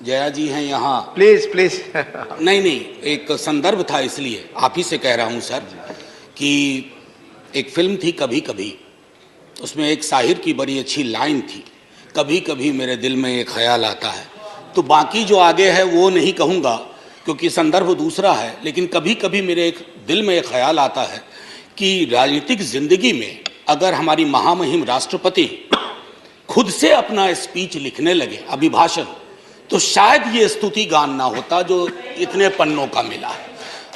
जया जी हैं यहाँ। Please please. नहीं नहीं, एक संदर्भ था इसलिए आप ही से कह रहा हूँ सर कि एक फिल्म थी कभी कभी, उसमें एक शाहिर की बड़ी अच्छी लाइन थी, कभी कभी मेरे दिल में एक ख्याल आता है। तो बाकी जो आगे है वो नहीं कहूँगा क्योंकि संदर्भ दूसरा है, लेकिन कभी कभी मेरे एक दिल में एक ख्याल आता है कि राजनीतिक जिंदगी में अगर हमारी महामहिम राष्ट्रपति खुद से अपना स्पीच लिखने लगे, अभिभाषण, तो शायद ये स्तुति गान ना होता जो इतने पन्नों का मिला है।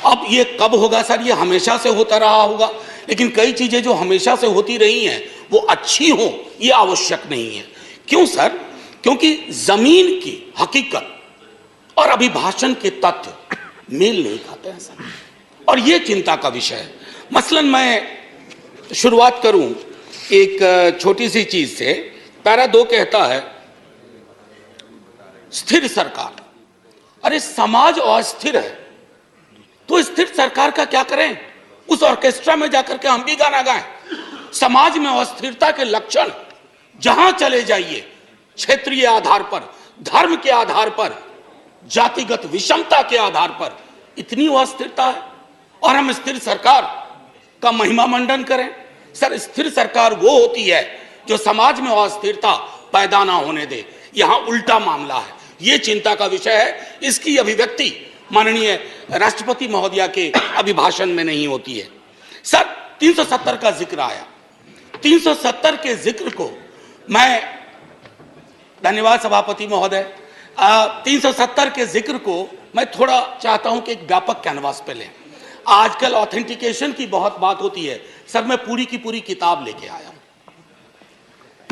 अब ये कब होगा सर? ये हमेशा से होता रहा होगा, लेकिन कई चीजें जो हमेशा से होती रही हैं वो अच्छी हो ये आवश्यक नहीं है। क्यों सर? क्योंकि जमीन की हकीकत और अभिभाषण के तथ्य मेल नहीं खाते हैं सर, और ये चिंता का विषय है। मसलन मैं शुरुआत करूं एक छोटी सी चीज से। पैरा 2 कहता है स्थिर सरकार। अरे समाज अस्थिर है तो स्थिर सरकार का क्या करें? उस ऑर्केस्ट्रा में जाकर के हम भी गाना गाएं? समाज में अस्थिरता के लक्षण जहां चले जाइए, क्षेत्रीय आधार पर, धर्म के आधार पर, जातिगत विषमता के आधार पर इतनी अस्थिरता है और हम स्थिर सरकार का महिमा मंडन करें। सर, स्थिर सरकार वो होती है जो समाज में अस्थिरता पैदा ना होने दे। यहां उल्टा मामला है, ये चिंता का विषय है। इसकी अभिव्यक्ति माननीय राष्ट्रपति महोदया के अभिभाषण में नहीं होती है। सर, 370 का जिक्र आया। 370 के जिक्र को मैं, धन्यवाद सभापति महोदय, 370 के जिक्र को मैं थोड़ा चाहता हूं कि एक व्यापक कैनवास पे लें। आजकल ऑथेंटिकेशन की बहुत बात होती है सर, मैं पूरी की पूरी किताब लेके आया हूं।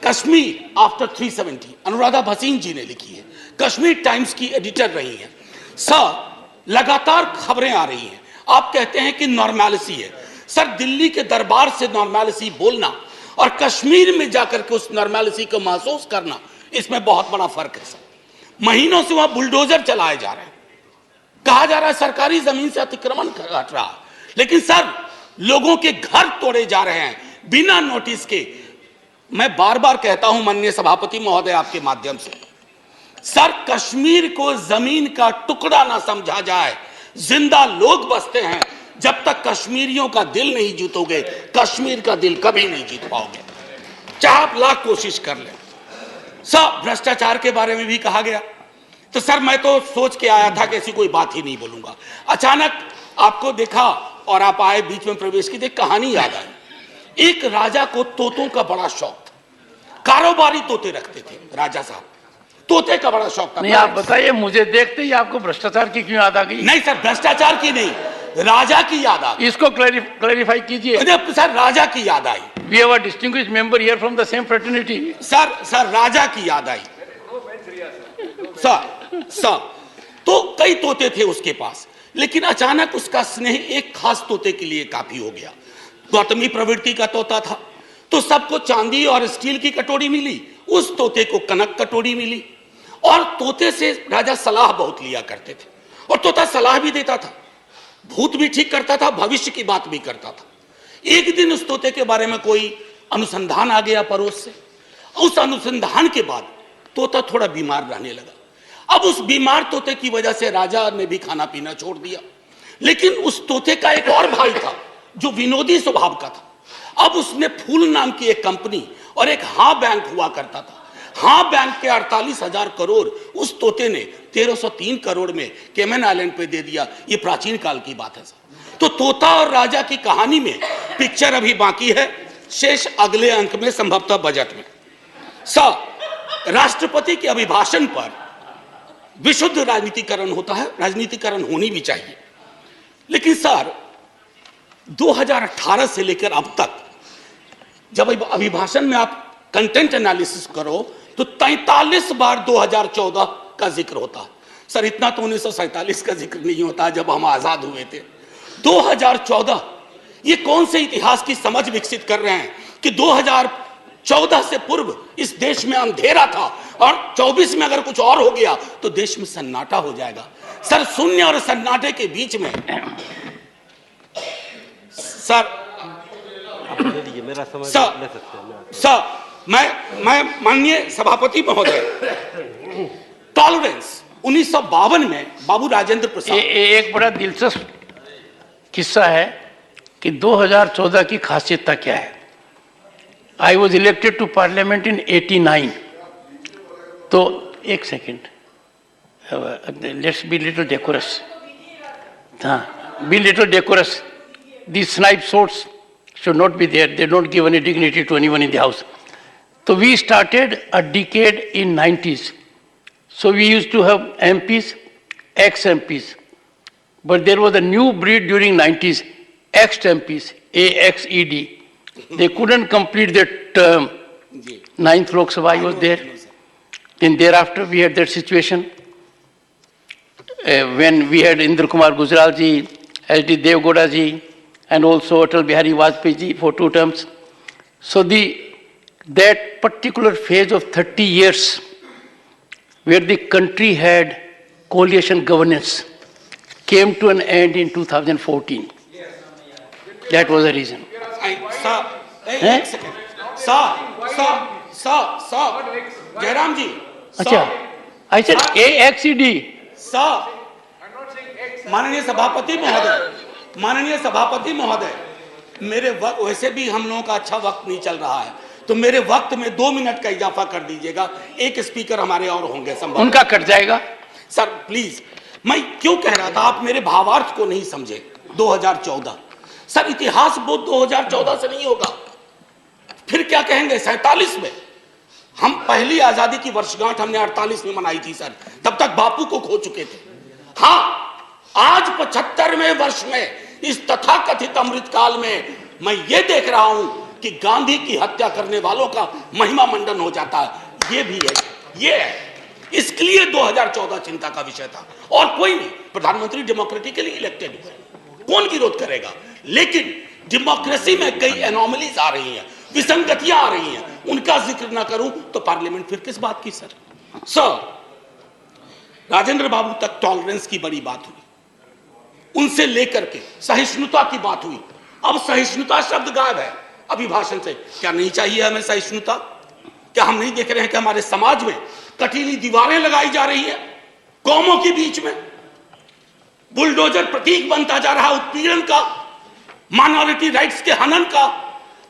कश्मीर आफ्टर 370 अनुराधा भसीन जी ने लिखी है, कश्मीर टाइम्स की एडिटर रही हैं। सर, लगातार खबरें आ रही हैं, आप कहते हैं कि नॉर्मैलिसी है। सर, दिल्ली के दरबार से नॉर्मैलिसी बोलना और कश्मीर में जाकर के उस नॉर्मैलिसी को महसूस करना, इसमें बहुत बड़ा फर्क है सर। महीनों से वहां बुलडोजर चलाए जा रहे हैं, कहा जा रहा है सरकारी जमीन से अतिक्रमण घट रहा है, लेकिन सर लोगों के घर तोड़े जा रहे हैं बिना नोटिस के। मैं बार बार कहता हूं माननीय सभापति महोदय आपके माध्यम से, सर कश्मीर को जमीन का टुकड़ा ना समझा जाए। जिंदा लोग बसते हैं, जब तक कश्मीरियों का दिल नहीं जीतोगे कश्मीर का दिल कभी नहीं जीत पाओगे, चाहे आप लाख कोशिश कर लें। सर, भ्रष्टाचार के बारे में भी कहा गया, तो सर मैं तो सोच के आया था कि ऐसी कोई बात ही नहीं बोलूंगा। अचानक आपको देखा और आप आए, बीच में प्रवेश की, देख कहानी याद आई। एक राजा को तोतों का बड़ा शौक था, कारोबारी तोते रखते थे राजा साहब, तोते का बड़ा शौक था। नहीं, आप बताइए, मुझे देखते ही आपको भ्रष्टाचार की क्यों याद आ गई? नहीं सर, भ्रष्टाचार की नहीं, राजा की याद आ गई। इसको क्लैरिफाई कीजिए। सर, राजा की याद आई। We have a distinguished member here from the same fraternity. Sir Raja की याद आई। सर तो कई तोते थे उसके पास, लेकिन अचानक उसका स्नेह एक खास तोते के लिए काफी हो गया। गौतमी प्रवृत्ति का तोता था, तो सबको चांदी और स्टील की कटोरी मिली, उस तोते को कनक कटोरी मिली। और तोते से राजा सलाह बहुत लिया करते थे, और तोता सलाह भी देता था, भूत भी ठीक करता था, भविष्य की बात भी करता था। एक दिन उस तोते के बारे में कोई अनुसंधान आ गया पड़ोस से। उस अनुसंधान के बाद तोता थोड़ा बीमार रहने लगा। अब उस बीमार तोते की वजह से राजा ने भी खाना पीना छोड़ दिया, लेकिन उस तोते का एक और भाई था जो विनोदी स्वभाव का था। अब उसने फूल नाम की एक कंपनी और एक हाँ बैंक हुआ करता था, हाँ बैंक के 48,000 करोड़ उस तोते ने 1303 करोड़ में केमन आइलैंड पे दे दिया। ये प्राचीन काल की बात है सर। तो तोता और राजा की कहानी में पिक्चर अभी बाकी है, शेष अगले अंक में, संभवतः बजट में। सर, राष्ट्रपति के अभिभाषण पर विशुद्ध राजनीतिकरण होता है, राजनीतिकरण होनी भी चाहिए, लेकिन सर 2018 से लेकर अब तक जब अभिभाषण में आप कंटेंट एनालिसिस करो तो 43 बार 2014 का जिक्र होता है। सर, इतना तो 1947 का जिक्र नहीं होता जब हम आजाद हुए थे। 2014, ये कौन से इतिहास की समझ विकसित कर रहे हैं कि 2014 से पूर्व इस देश में अंधेरा था और 24 में अगर कुछ और हो गया तो देश में सन्नाटा हो जाएगा। सर, शून्य और सन्नाटे के बीच में मैं माननीय सभापति महोदय, टॉलरेंस 1952 में बाबू राजेंद्र प्रसाद एक बड़ा दिलचस्प किस्सा है कि 2014 की खासियत क्या है। I was elected to parliament in 89। तो एक second, let's be little decorous. हाँ, be little decorous. These snipe swords should not be there. They don't give any dignity to anyone in the house. So we started a decade in 90s. So we used to have MPs, ex-MPs. But there was a new breed during 90s, ex-MPs, AXED. They couldn't complete their term. Ninth Lok Sabha, I was there. Then thereafter we had that situation when we had Indra Kumar Gujral ji, H.D. Devgowda ji, and also Atal Bihari Vajpayee ji for 2 terms. So that particular phase of 30 years where the country had coalition governance came to an end in 2014. That was the reason. एक second, Jairam जी, अच्छा, I said AXED. माननीय सभापति महोदय, मेरे वक्त वैसे भी हम लोगों का अच्छा वक्त नहीं चल रहा है, तो मेरे वक्त में 2 मिनट का इजाफा कर दीजिएगा। एक स्पीकर हमारे और होंगे, संभव उनका कट जाएगा। सर प्लीज, मैं क्यों कह रहा था, आप मेरे भावार्थ को नहीं समझे। 2014 सर, इतिहास बोध 2014 से नहीं होगा, फिर क्या कहेंगे 47 में। हम पहली आजादी की वर्षगांठ हमने 48 में मनाई थी सर, तब तक बापू को खो चुके थे। हाँ, आज 75वें वर्ष में इस तथाकथित अमृतकाल में मैं ये देख रहा हूं कि गांधी की हत्या करने वालों का महिमा मंडन हो जाता है। ये भी है, ये है, इसलिए 2014 चिंता का विषय था। और कोई नहीं, प्रधानमंत्री डेमोक्रेटिकली इलेक्टेड हुए, कौन विरोध करेगा। लेकिन डेमोक्रेसी में कई एनोमलीज आ रही हैं, विसंगतियां आ रही हैं, उनका जिक्र ना करूं तो पार्लियामेंट फिर किस बात की। सर राजेंद्र बाबू तक टॉलरेंस की बड़ी बात हुई, उनसे लेकर के सहिष्णुता की बात हुई। अब सहिष्णुता शब्द गायब है अभिभाषण से। क्या नहीं चाहिए हमें सहिष्णुता? क्या हम नहीं देख रहे हैं कि हमारे समाज में कटीली दीवारें लगाई जा रही है कौमों के बीच में? बुलडोजर प्रतीक बनता जा रहा उत्पीड़न का, माइनॉरिटी राइट्स के हनन का।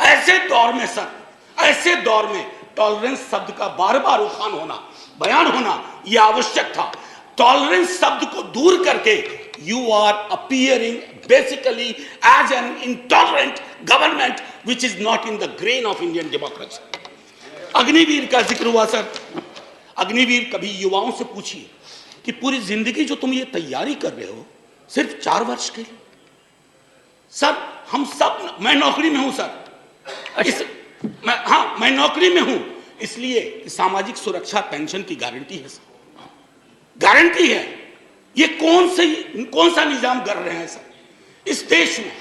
ऐसे दौर में सर, ऐसे दौर में टॉलरेंस शब्द का बार बार उठान होना, बयान होना यह आवश्यक था। टॉलरेंस शब्द को दूर करके you are appearing basically as an intolerant government which is not in the grain of Indian democracy. Agniveer का जिक्र हुआ सर। अग्निवीर, कभी युवाओं से पूछिए कि पूरी जिंदगी जो तुम ये तैयारी कर रहे हो सिर्फ 4 वर्ष के लिए। सर हम सब, मैं नौकरी में हूं सर, मैं नौकरी में हूं, इसलिए सामाजिक सुरक्षा पेंशन की गारंटी है सर, गारंटी है। ये कौन सा निजाम कर रहे हैं सर इस देश में?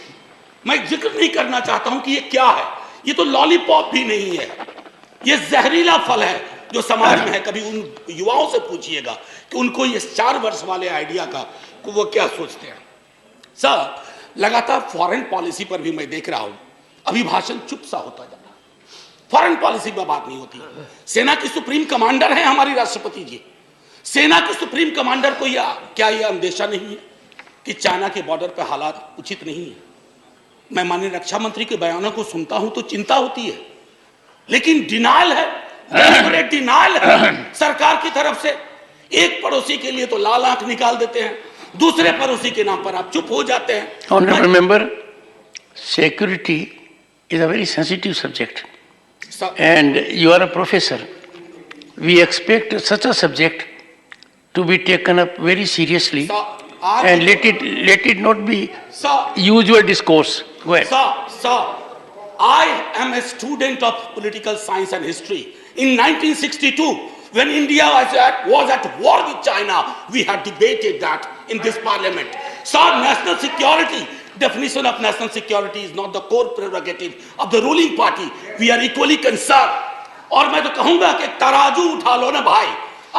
मैं जिक्र नहीं करना चाहता हूं कि ये क्या है। ये तो लॉलीपॉप भी नहीं है, ये जहरीला फल है जो समाज में है। कभी उन युवाओं से पूछिएगा कि उनको ये 4 वर्ष वाले आइडिया का वो क्या सोचते हैं। सर लगातार फॉरेन पॉलिसी पर भी मैं देख रहा हूं अभिभाषण चुप सा होता जा रहा है। फॉरेन पॉलिसी पर बात नहीं होती। सेना की सुप्रीम कमांडर है हमारी राष्ट्रपति जी। सेना के सुप्रीम कमांडर को क्या यह अंदेशा नहीं है कि चाइना के बॉर्डर पर हालात उचित नहीं है? मैं माननीय रक्षा मंत्री के बयानों को सुनता हूं तो चिंता होती है, लेकिन डिनायल है, डिनायल है सरकार की तरफ से। एक पड़ोसी के लिए तो लाल आंख निकाल देते हैं, दूसरे पड़ोसी के नाम पर आप चुप हो जाते हैं। Honorable member, security is a very sensitive subject, and you are a professor. We expect such a subject to be taken up very seriously, and let it not be usual discourse. Go ahead. Sir, I am a student of political science and history. In 1962, when India was at war with China, we had debated that in this parliament. Sir, national security, definition of national security is not the core prerogative of the ruling party. We are equally concerned. और मैं तो कहूंगा कि तराजू उठा लो ना भाई,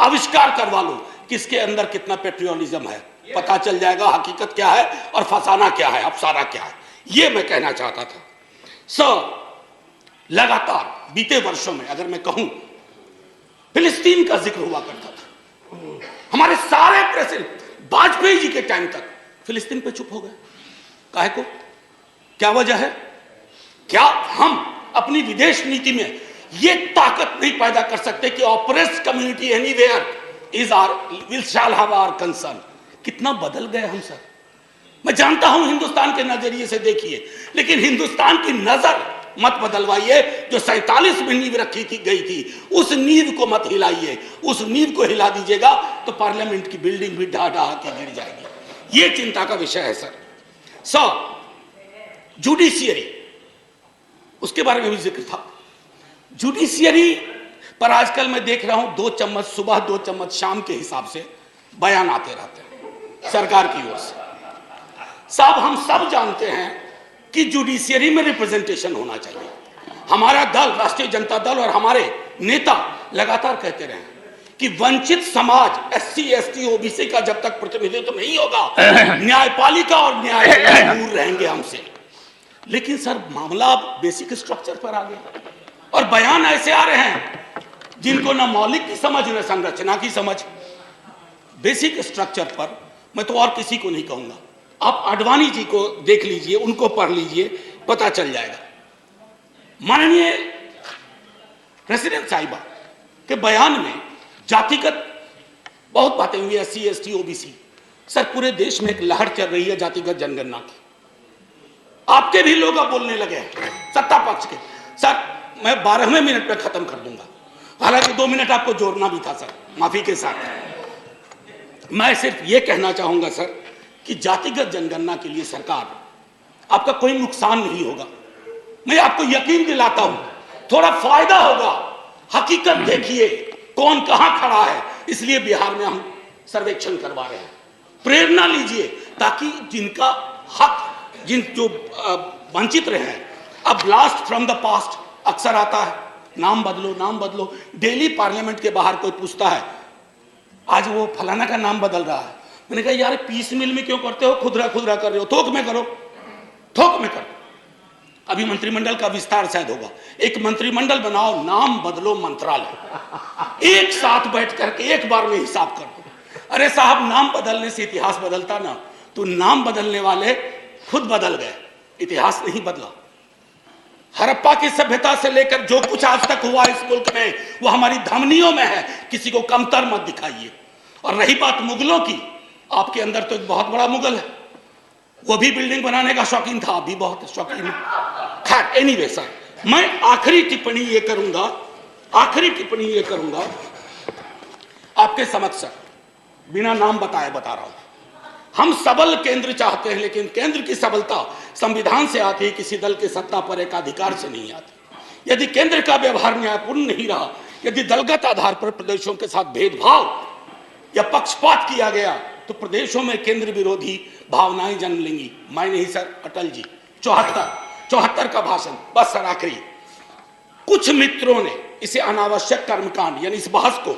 आविष्कार करवा लो किसके अंदर कितना पेट्रियोटिज्म है, पता चल जाएगा हकीकत क्या है और फसाना क्या है, अफसाना क्या है। ये मैं कहना चाहता था। सर लगातार बीते वर्षों में अगर मैं कहूं फिलिस्तीन का जिक्र हुआ करता था। हमारे सारे वाजपेयी जी के टाइम तक फिलिस्तीन पे चुप हो गए, काहे को? क्या वजह है? क्या हम अपनी विदेश नीति में ये ताकत नहीं पैदा कर सकते कि oppressed community anywhere is our will shall have our concern? कितना बदल गए हम सर। मैं जानता हूं हिंदुस्तान के नजरिए से देखिए, लेकिन हिंदुस्तान की नजर मत बदलवाइए। जो 47 में नींव रखी थी गई थी, उस नींव को मत हिलाइए। उस नींव को हिला दीजिएगा तो पार्लियामेंट की बिल्डिंग भी ढा ढा के गिर जाएगी। ये चिंता का विषय है सर। जुडिशियरी, उसके बारे में भी जिक्र था। जुडिशियरी पर आजकल मैं देख रहा हूं 2 चम्मच सुबह 2 चम्मच शाम के हिसाब से बयान आते रहते हैं सरकार की ओर से। साहब, हम सब जानते हैं कि जुडिशियरी में रिप्रेजेंटेशन होना चाहिए। हमारा दल, राष्ट्रीय जनता दल, और हमारे नेता लगातार कहते रहे कि वंचित समाज SC ST OBC का जब तक प्रतिनिधित्व नहीं होगा, न्यायपालिका और न्यायालय दूर रहेंगे हमसे। लेकिन सर, मामला अब बेसिक स्ट्रक्चर पर आ गया और बयान ऐसे आ रहे हैं जिनको न मौलिक की समझ न संरचना की समझ। बेसिक स्ट्रक्चर पर मैं तो और किसी को नहीं कहूंगा, आप आडवाणी जी को देख लीजिए, उनको पढ़ लीजिए, पता चल जाएगा। माननीय प्रेसिडेंट साहिबा के बयान में जातिगत बहुत बातें हुई, SC ST OBC। सर, पूरे देश में एक लहर चल रही है जातिगत जनगणना की। आपके भी लोग अब बोलने लगे हैं, सत्ता पक्ष के। सर, मैं 12वें मिनट पे खत्म कर दूंगा, हालांकि 2 मिनट आपको जोड़ना भी था सर, माफी के साथ। मैं सिर्फ ये कहना चाहूंगा सर कि जातिगत जनगणना के लिए सरकार, आपका कोई नुकसान नहीं होगा। मैं आपको यकीन दिलाता हूं, थोड़ा फायदा होगा। हकीकत देखिए कौन कहां खड़ा है, इसलिए बिहार में हम सर्वेक्षण करवा रहे हैं। प्रेरणा लीजिए ताकि जिनका हक, जो वंचित रहे हैं। अब ब्लास्ट फ्रॉम द पास्ट अक्सर आता है, नाम बदलो नाम बदलो। डेली पार्लियामेंट के बाहर कोई पूछता है, आज वो फलाना का नाम बदल रहा है। मैंने कहा यार, पीस मिल में क्यों करते हो, खुदरा खुदरा कर रहे हो, थोक में करो, थोक में करो। अभी मंत्रिमंडल का विस्तार शायद होगा, एक मंत्रिमंडल बनाओ, नाम बदलो मंत्रालय, एक साथ बैठ करके एक बार में हिसाब कर दो। अरे साहब, नाम बदलने से इतिहास बदलता ना, तो नाम बदलने वाले खुद बदल गए, इतिहास नहीं बदला। हड़प्पा की सभ्यता से लेकर जो कुछ आज तक हुआ इस मुल्क में, वो हमारी धमनियों में है, किसी को कमतर मत दिखाइए। और रही बात मुगलों की, आपके अंदर तो एक बहुत बड़ा मुगल है, वो भी बिल्डिंग बनाने का शौकीन था, अभी बहुत शौकीन है। खैर, एनीवे सर, मैं आखिरी टिप्पणी ये करूंगा आपके समक्ष सर, बिना नाम बताए बता रहा हूं। हम सबल केंद्र चाहते हैं, लेकिन केंद्र की सबलता संविधान से आती है, किसी दल के सत्ता पर एक अधिकार से नहीं आती। यदि केंद्र का व्यवहार न्यायपूर्ण नहीं रहा, यदि दलगत आधार पर प्रदेशों के साथ भेदभाव या पक्षपात किया गया, तो प्रदेशों में केंद्र विरोधी भावनाएं जन्म लेंगी। मैं नहीं सर, अटल जी 74 का भाषण। बस सर, आखिरी, कुछ मित्रों ने इसे अनावश्यक कर्मकांड, यानी इस बहस को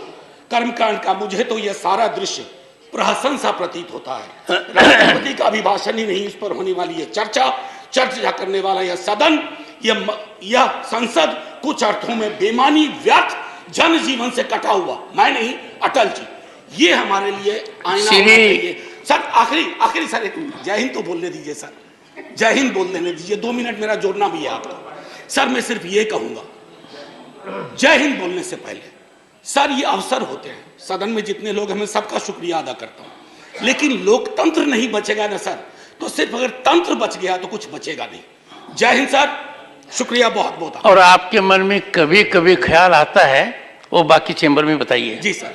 कर्मकांड का, मुझे तो यह सारा दृश्य प्रहसन सा प्रतीत होता है। राष्ट्रपति का अभिभाषण ही नहीं, इस पर होने वाली यह चर्चा करने वाला यह सदन, यह संसद कुछ अर्थों में बेमानी, व्यर्थ, जनजीवन से कटा हुआ, मैं नहीं अटल जी, ये हमारे लिए आईना होना चाहिए। सर, आखिरी सर, एक जय हिंद तो बोलने दीजिए सर, जय हिंद बोल देने दीजिए, 2 मिनट मेरा जोड़ना भी है आपको। सर, मैं सिर्फ ये कहूंगा, जय हिंद बोलने से पहले सर, ये अवसर होते हैं, सदन में जितने लोग हैं, मैं सबका शुक्रिया अदा करता हूं, लेकिन लोकतंत्र नहीं बचेगा ना सर, तो सिर्फ अगर तंत्र बच गया तो कुछ बचेगा नहीं। जय हिंद सर, शुक्रिया बहुत बहुत। और आपके मन में कभी कभी ख्याल आता है, वो बाकी चेंबर में बताइए। जी सर।